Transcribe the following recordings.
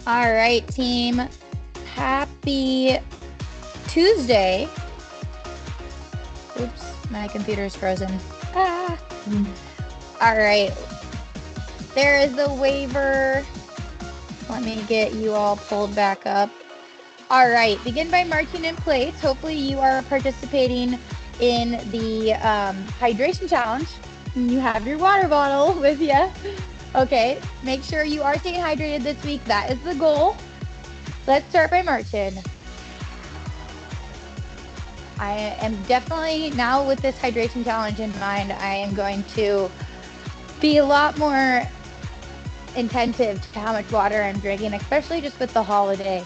All right, team. Happy Tuesday. Oops, my computer's frozen. Ah. All right. There is the waiver. Let me get you all pulled back up. All right. Begin by marching in place. Hopefully, you are participating in the hydration challenge. You have your water bottle with you. Okay. Make sure you are staying hydrated this week. That is the goal. Let's start by marching. I am definitely, now with this hydration challenge in mind, I am going to be a lot more attentive to how much water I'm drinking, especially just with the holiday.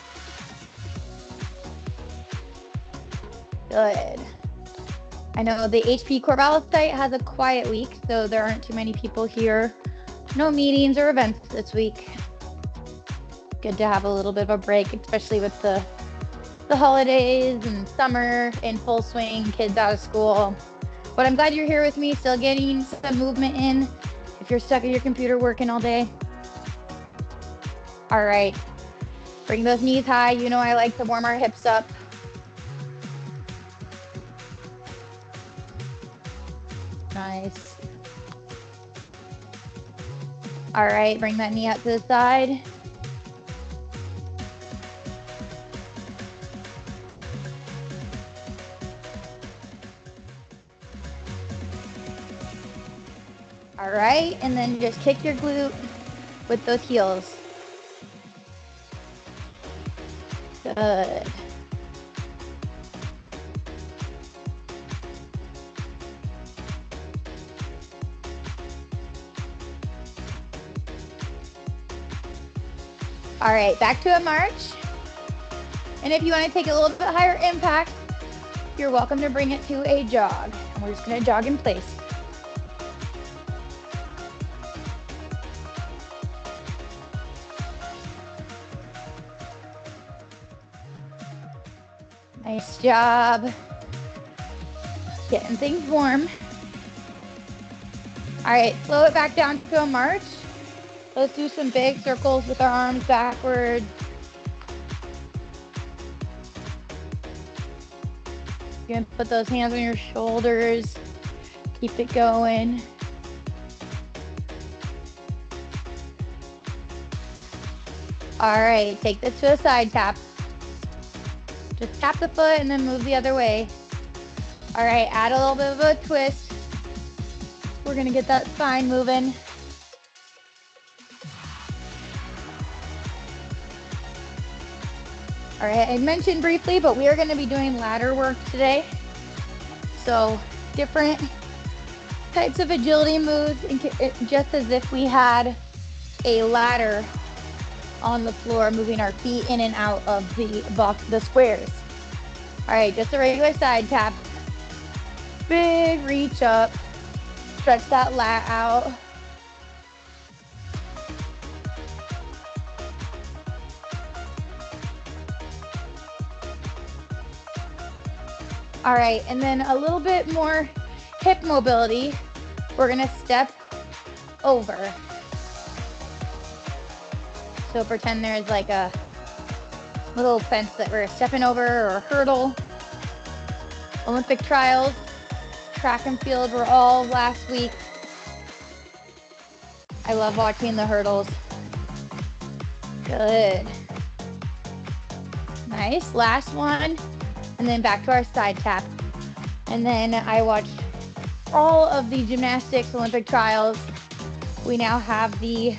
Good. I know the HP Corvallis site has a quiet week, so there aren't too many people here. No meetings or events this week. Good to have a little bit of a break, especially with the holidays and summer in full swing, kids out of school. But I'm glad you're here with me, still getting some movement in if you're stuck at your computer working all day. All right. Bring those knees high. You know I like to warm our hips up. Nice. All right. Bring that knee out to the side. All right. And then just kick your glute with those heels. Good. All right, back to a march. And if you want to take a little bit higher impact, you're welcome to bring it to a jog. And we're just going to jog in place. Nice job. Getting things warm. All right, slow it back down to a march. Let's do some big circles with our arms backwards. You're gonna put those hands on your shoulders. Keep it going. All right, take this to a side tap. Just tap the foot and then move the other way. All right, add a little bit of a twist. We're gonna get that spine moving. All right, I mentioned briefly, but we are gonna be doing ladder work today. So different types of agility moves, just as if we had a ladder on the floor, moving our feet in and out of the squares. All right, just a regular side tap. Big reach up. Stretch that lat out. All right, and then a little bit more hip mobility. We're gonna step over. So pretend there's like a little fence that we're stepping over, or a hurdle. Olympic trials, track and field were all last week. I love watching the hurdles. Good. Nice, last one. And then back to our side tap. And then I watched all of the gymnastics Olympic trials. We now have the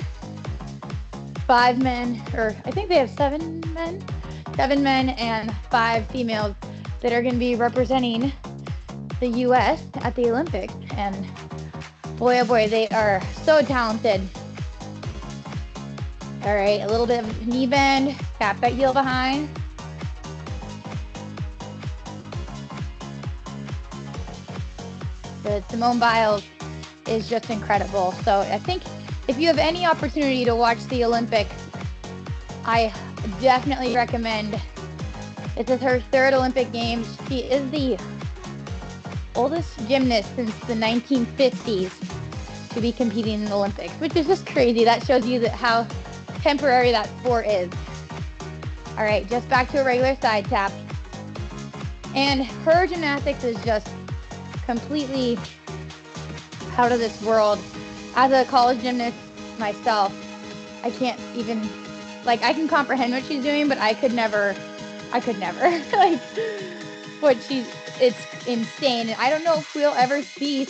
5 men, or I think they have 7 men and 5 females that are going to be representing the U.S. at the Olympics. And boy, oh boy, they are so talented. All right, a little bit of knee bend, tap that heel behind. Good. Simone Biles is just incredible. So I think if you have any opportunity to watch the Olympics, I definitely recommend. This is her 3rd Olympic Games. She is the oldest gymnast since the 1950s to be competing in the Olympics, which is just crazy. That shows you that how temporary that sport is. All right, just back to a regular side tap. And her gymnastics is just completely out of this world. As a college gymnast myself, I can't even, like, I can comprehend what she's doing, but I could never, like, it's insane. And I don't know if we'll ever see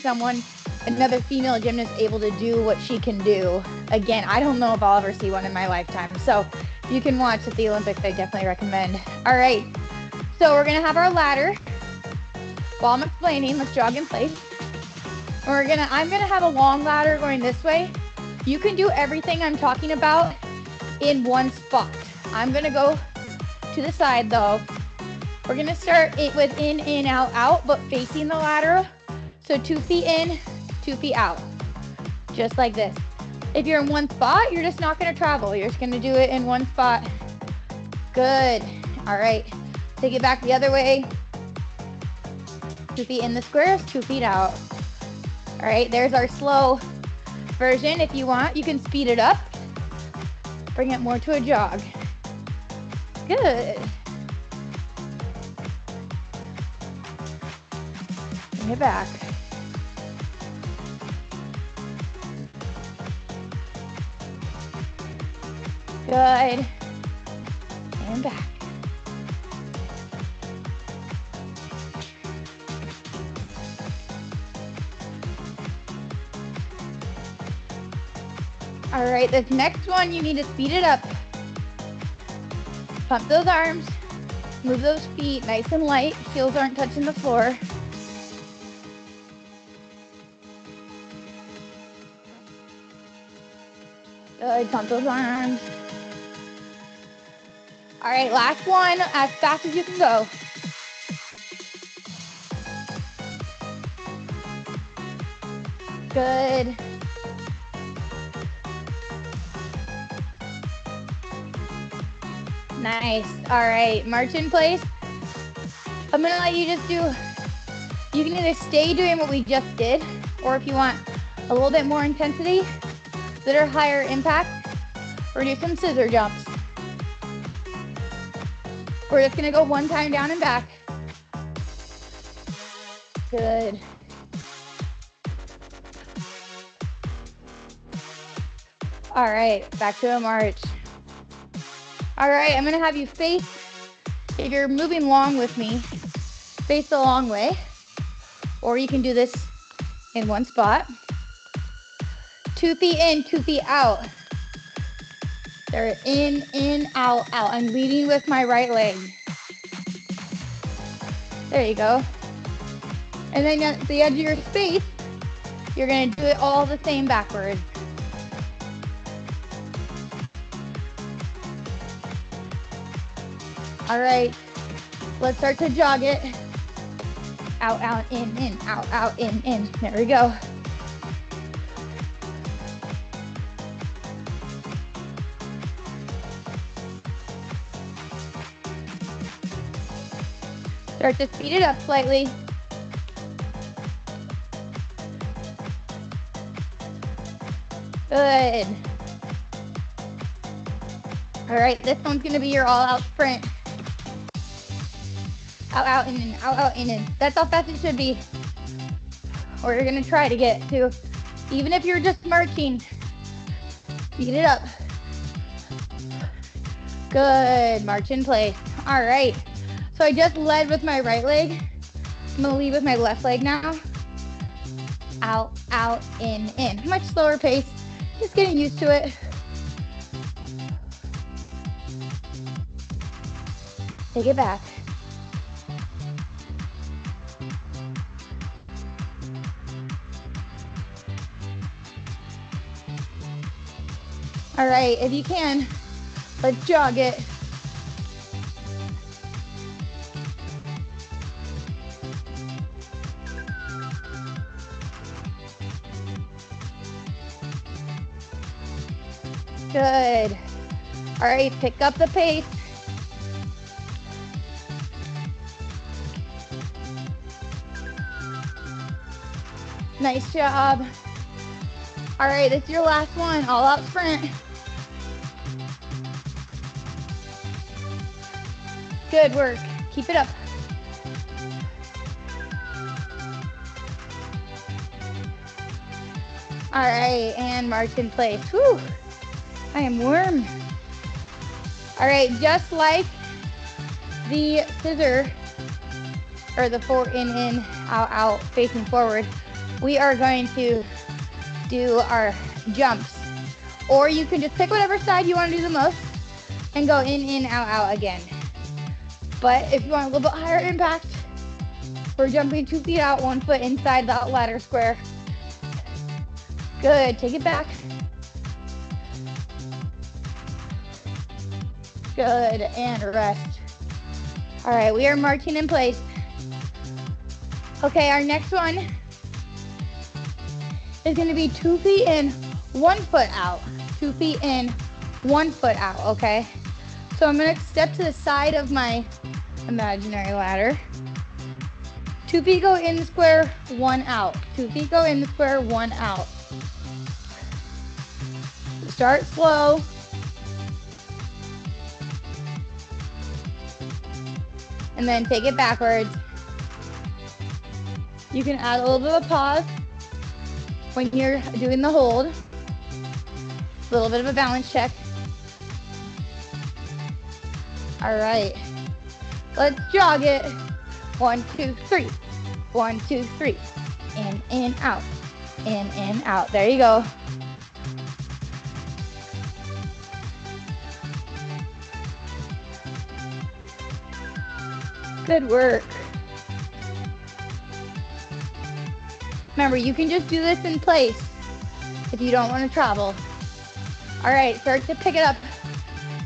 another female gymnast able to do what she can do. Again, I don't know if I'll ever see one in my lifetime. So if you can watch at the Olympics, I definitely recommend. All right, so we're gonna have our ladder. While I'm explaining, let's jog in place. I'm gonna have a long ladder going this way. You can do everything I'm talking about in one spot. I'm gonna go to the side though. We're gonna start it with in, out, out, but facing the ladder. So 2 feet in, 2 feet out, just like this. If you're in one spot, you're just not gonna travel. You're just gonna do it in one spot. Good. All right, take it back the other way. 2 feet in the squares, 2 feet out. All right, there's our slow version. If you want, you can speed it up. Bring it more to a jog. Good. Bring it back. Good. And back. All right, this next one, you need to speed it up. Pump those arms, move those feet nice and light. Heels aren't touching the floor. Good, pump those arms. All right, last one, as fast as you can go. Good. Nice. All right, march in place. I'm gonna let you just you can either stay doing what we just did, or if you want a little bit more intensity that are higher impact, or do some scissor jumps. We're just gonna go one time down and back. Good. All right, back to a march. All right, I'm gonna have you face, if you're moving long with me, face the long way, or you can do this in one spot. 2 feet in, 2 feet out. They're in, out, out. I'm leading with my right leg. There you go. And then at the edge of your space, you're gonna do it all the same backwards. All right, let's start to jog it. Out, out, in, out, in. There we go. Start to speed it up slightly. Good. All right, this one's gonna be your all-out sprint. Out, out, in, out, out, in. That's how fast it should be. Or you're gonna try to get to, even if you're just marching, speed it up. Good, march in place. All right, so I just led with my right leg. I'm gonna lead with my left leg now. Out, out, in. Much slower pace, just getting used to it. Take it back. All right, if you can, let's jog it. Good. All right, pick up the pace. Nice job. All right, this is your last one, all out sprint. Good work. Keep it up. All right, and march in place. Whew, I am warm. All right, just like the scissor, or the in, out, facing forward, we are going to do our jumps. Or you can just pick whatever side you want to do the most and go in, out again. But if you want a little bit higher impact, we're jumping 2 feet out, 1 foot inside that ladder square. Good, take it back. Good, and rest. All right, we are marching in place. Okay, our next one is gonna be 2 feet in, 1 foot out. 2 feet in, 1 foot out, okay? So I'm gonna step to the side of my imaginary ladder. 2 feet go in the square, 1 out. 2 feet go in the square, 1 out. Start slow. And then take it backwards. You can add a little bit of a pause when you're doing the hold. A little bit of a balance check. All right, let's jog it. 1, 2, 3. 1, 2, 3. In, out. In, out. There you go. Good work. Remember, you can just do this in place if you don't want to travel. All right, start to pick it up.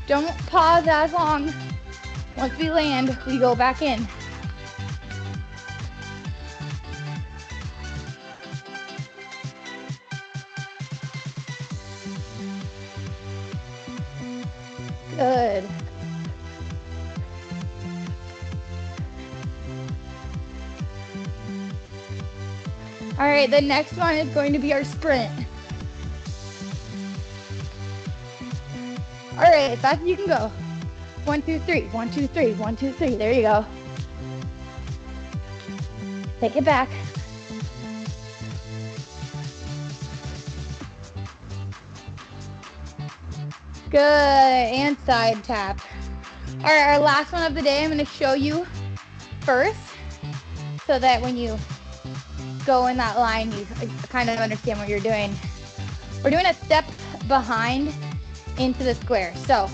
Don't pause as long. Once we land, we go back in. Good. All right, the next one is going to be our sprint. All right, as fast as you can go. 1, 2, 3. 1, 2, 3. 1, 2, 3. There you go. Take it back. Good, and side tap. All right, our last one of the day, I'm gonna show you first so that when you go in that line, you kind of understand what you're doing. We're doing a step behind into the square. So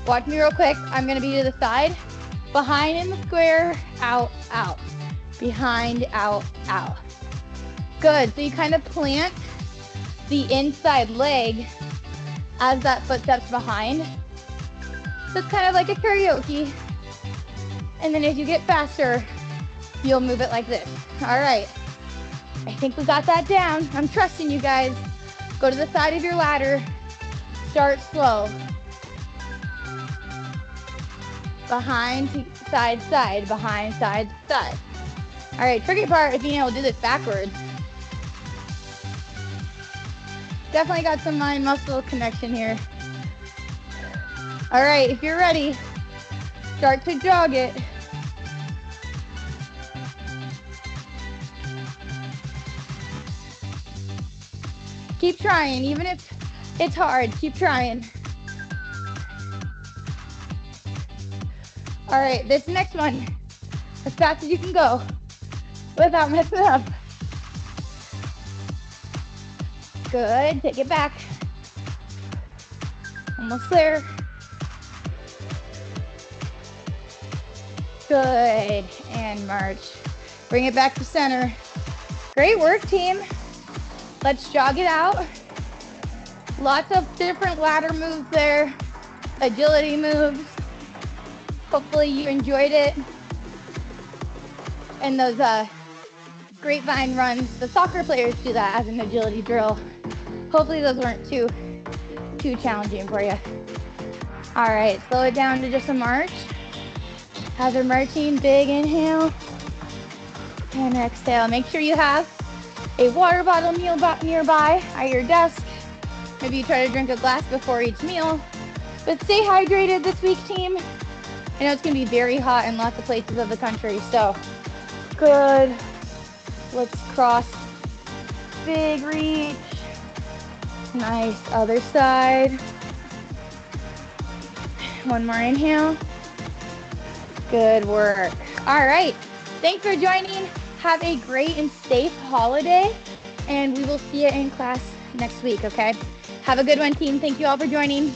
watch me real quick. I'm gonna be to the side, behind in the square, out, out, behind, out, out. Good, so you kind of plant the inside leg as that foot steps behind. So it's kind of like a karaoke. And then as you get faster, you'll move it like this. All right, I think we got that down. I'm trusting you guys. Go to the side of your ladder, start slow. Behind, side, side, behind, side, side. All right, tricky part is being able to do this backwards. Definitely got some mind muscle connection here. All right, if you're ready, start to jog it. Keep trying, even if it's hard, keep trying. All right, this next one, as fast as you can go without messing up. Good, take it back. Almost there. Good, and march. Bring it back to center. Great work, team. Let's jog it out. Lots of different ladder moves there, agility moves. Hopefully you enjoyed it. And those grapevine runs, the soccer players do that as an agility drill. Hopefully those weren't too challenging for you. All right, slow it down to just a march. As we're marching, big inhale and exhale. Make sure you have a water bottle nearby at your desk. Maybe you try to drink a glass before each meal. But stay hydrated this week, team. I know it's going to be very hot in lots of places of the country, so good. Let's cross. Big reach. Nice. Other side. One more inhale. Good work. All right. Thanks for joining. Have a great and safe holiday, and we will see you in class next week, okay? Have a good one, team. Thank you all for joining.